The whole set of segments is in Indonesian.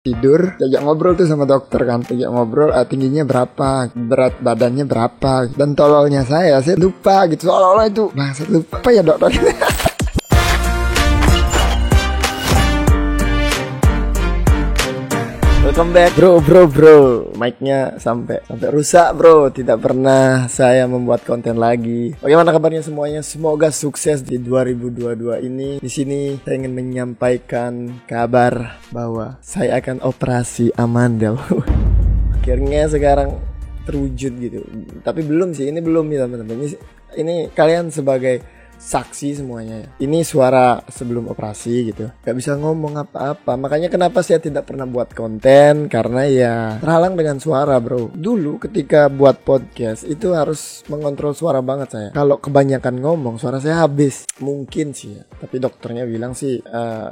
Tidur, diajak ngobrol tuh sama dokter kan. Diajak ngobrol, tingginya berapa, berat badannya berapa. Dan tololnya saya lupa gitu. Seolah-olah itu, saya lupa apa ya dokter. Welcome back bro. Mic-nya sampai rusak bro. Tidak pernah saya membuat konten lagi. Bagaimana kabarnya semuanya? Semoga sukses di 2022 ini. Di sini saya ingin menyampaikan kabar bahwa saya akan operasi amandel. Akhirnya sekarang terwujud gitu. Tapi belum sih, ini belum ya teman-teman. Ini kalian sebagai saksi semuanya ya. Ini suara sebelum operasi gitu. Gak bisa ngomong apa-apa. Makanya kenapa saya tidak pernah buat konten, karena ya terhalang dengan suara bro. Dulu ketika buat podcast itu harus mengontrol suara banget saya. Kalau kebanyakan ngomong suara saya habis. Mungkin sih ya. Tapi dokternya bilang sih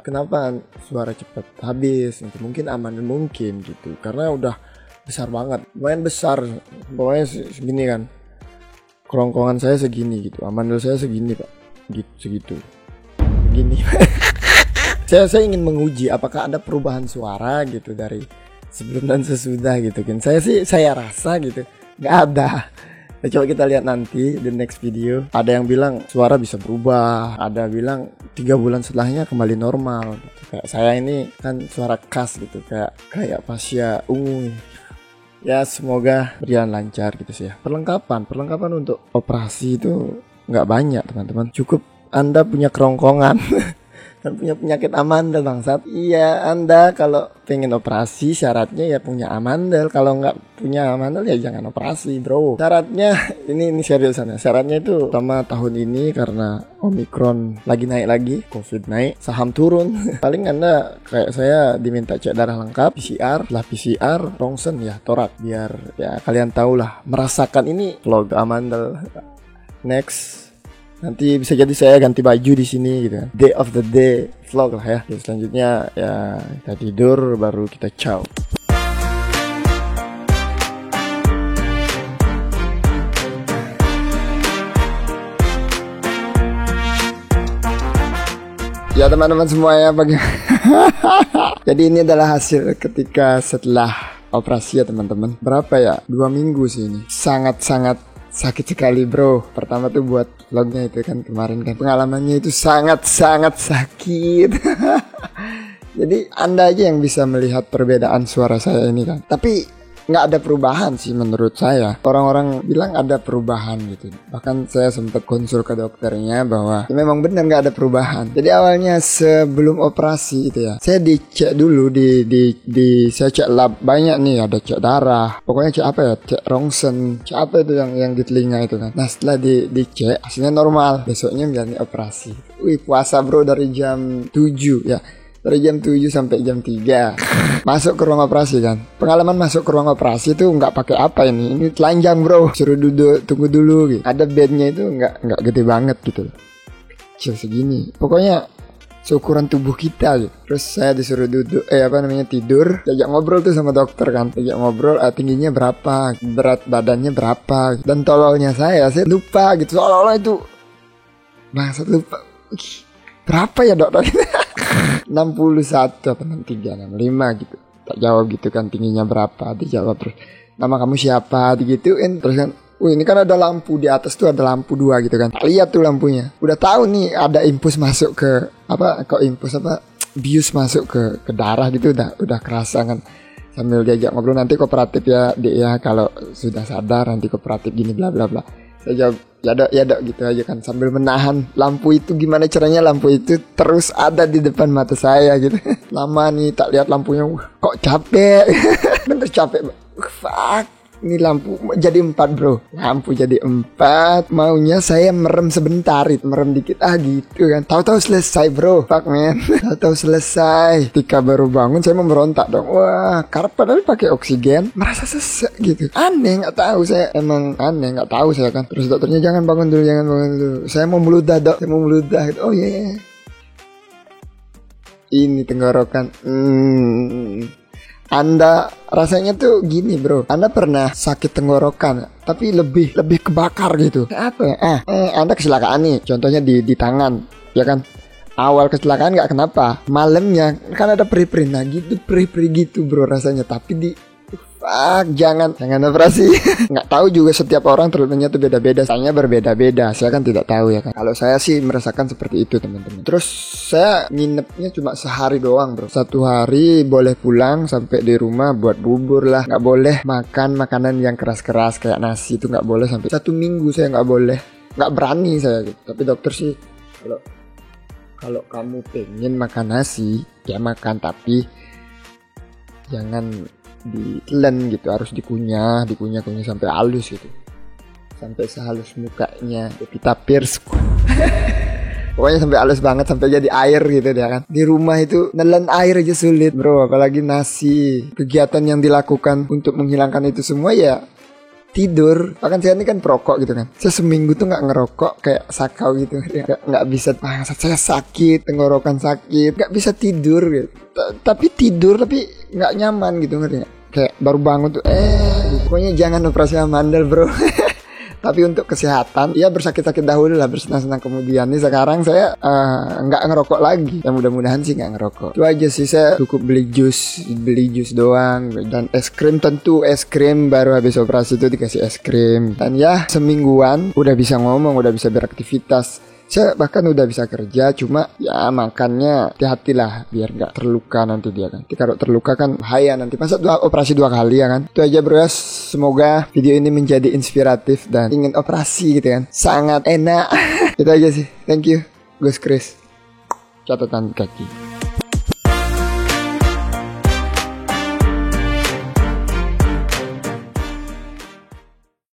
kenapa suara cepat habis gitu. Mungkin aman, mungkin gitu. Karena udah besar banget. Lumayan besar. Pokoknya segini kan. Kerongkongan saya segini gitu. Amandel saya segini pak. Segitu gini. saya ingin menguji apakah ada perubahan suara gitu dari sebelum dan sesudah gitu kan. Saya rasa gitu nggak ada. Coba kita lihat nanti di next video. Ada yang bilang suara bisa berubah, ada bilang 3 bulan setelahnya kembali normal gitu. Kayak saya ini kan suara khas gitu, kayak Pasya ungu. Ya semoga berjalan lancar gitu sih ya. Perlengkapan untuk operasi itu nggak banyak teman-teman. Cukup Anda punya kerongkongan dan punya penyakit amandel bangsat. Iya, Anda kalau pengen operasi syaratnya ya punya amandel. Kalau nggak punya amandel ya jangan operasi bro. Syaratnya ini seriusan ya. Syaratnya itu pertama tahun ini karena Omikron lagi naik lagi, Covid naik, saham turun. Paling Anda kayak saya diminta cek darah lengkap, PCR, setelah PCR, rongsen ya, torak. Biar ya kalian tahu lah, merasakan ini vlog amandel. Next, nanti bisa jadi saya ganti baju di sini gitu kan. Day of the day vlog lah ya. Terus selanjutnya ya kita tidur baru kita ciao. Ya teman-teman semuanya jadi ini adalah hasil ketika setelah operasi ya teman-teman. Berapa ya? 2 minggu sih ini. Sangat-sangat sakit sekali bro. Pertama tuh buat vlognya itu kan kemarin kan. Pengalamannya itu sangat-sangat sakit. Jadi Anda aja yang bisa melihat perbedaan suara saya ini kan. Tapi nggak ada perubahan sih menurut saya. Orang-orang bilang ada perubahan gitu. Bahkan saya sempat konsul ke dokternya bahwa ya memang benar nggak ada perubahan. Jadi awalnya sebelum operasi itu ya, saya dicek dulu saya cek lab banyak nih, ada cek darah. Pokoknya cek apa ya? Cek rongsen, cek apa itu yang di telinga itu kan. Nah setelah dicek hasilnya normal. Besoknya menjalani operasi. Wih puasa bro dari jam 7 ya. Dari jam 7 sampai jam 3 masuk ke ruang operasi kan. Pengalaman masuk ke ruang operasi itu nggak pakai apa ini telanjang bro. Suruh duduk tunggu dulu gitu. Ada bednya itu nggak gede banget gitu. Kecil segini. Pokoknya seukuran tubuh kita gitu. Terus saya disuruh duduk tidur. Diajak ngobrol tuh sama dokter kan. Diajak ngobrol tingginya berapa, berat badannya berapa. Dan tololnya saya lupa gitu. Seolah-olah itu lupa. Berapa ya dokter? 61 atau 63, 65 gitu. Tak jawab gitu kan tingginya berapa. Dijawab terus nama kamu siapa digituin. Terus kan ini kan ada lampu di atas tuh, ada lampu 2 gitu kan. Tak lihat tuh lampunya. Udah tahu nih ada impuls masuk ke bius masuk ke darah gitu. Udah kerasa kan. Sambil diajak ngobrol nanti kooperatif ya Dek ya, kalau sudah sadar nanti kooperatif gini bla bla bla. Saya jawab ya dok gitu aja kan, sambil menahan lampu itu. Gimana caranya lampu itu terus ada di depan mata saya gitu. Lama nih tak lihat lampunya, kok capek. Bener capek. Fuck. Ini lampu jadi 4 bro. Lampu jadi 4. Maunya saya merem sebentar, merem dikit gitu kan. Tahu-tahu selesai bro. Fuck man. Tahu-tahu selesai. Ketika baru bangun saya memberontak dong. Wah, karena padahal pakai oksigen, merasa sesek gitu. Aneh, nggak tahu saya. Emang aneh, nggak tahu saya kan. Terus dokternya jangan bangun dulu. Saya mau meludah dok. Saya mau meludah. Oh yeah. Ini tenggorokan. Anda rasanya tuh gini bro. Anda pernah sakit tenggorokan tapi lebih kebakar gitu. Apa ya? Anda kecelakaan nih. Contohnya di tangan, ya kan? Awal kecelakaan nggak kenapa, malamnya kan ada perih-perih, nah gitu perih-perih gitu bro rasanya. Tapi di jangan operasi. Nggak tahu juga, setiap orang treatmentnya tuh beda-beda, soalnya berbeda-beda. Saya kan tidak tahu ya kan. Kalau saya sih merasakan seperti itu teman-teman. Terus saya nginepnya cuma sehari doang bro. 1 hari boleh pulang, sampai di rumah buat bubur lah. Nggak boleh makan makanan yang keras-keras kayak nasi, itu nggak boleh. Sampai 1 minggu saya nggak boleh, nggak berani saya gitu. Tapi dokter sih, kalau kamu pengen makan nasi ya makan, tapi jangan ditelan gitu, harus dikunyah sampai halus gitu, sampai sehalus mukanya Pevita Pierce. Pokoknya sampai halus banget, sampai jadi air gitu ya kan. Di rumah itu nelen air aja sulit bro, apalagi nasi. Kegiatan yang dilakukan untuk menghilangkan itu semua ya tidur. Bahkan saya ini kan perokok gitu kan, saya seminggu tuh nggak ngerokok kayak sakau gitu ya. Nggak bisa, saya sakit, tenggorokan sakit, nggak bisa tidur gitu. Tapi nggak nyaman gitu, ngerti nggak? Kayak baru bangun tuh pokoknya jangan operasi amandel bro. Tapi untuk kesehatan ya bersakit-sakit dahulu lah, bersenang-senang kemudian. Nih sekarang saya nggak ngerokok lagi, ya mudah-mudahan sih nggak ngerokok. Itu aja sih, saya cukup beli jus doang, dan es krim, tentu es krim. Baru habis operasi itu dikasih es krim, dan ya semingguan udah bisa ngomong, udah bisa beraktivitas. Saya bahkan udah bisa kerja, cuma ya makannya hati-hati lah biar nggak terluka nanti dia kan. Kalau terluka kan bahaya nanti. Masa operasi 2 kali ya kan. Itu aja bro ya. Semoga video ini menjadi inspiratif dan ingin operasi gitu kan. Sangat enak. Itu aja sih. Thank you Gus Chris. Catatan kaki.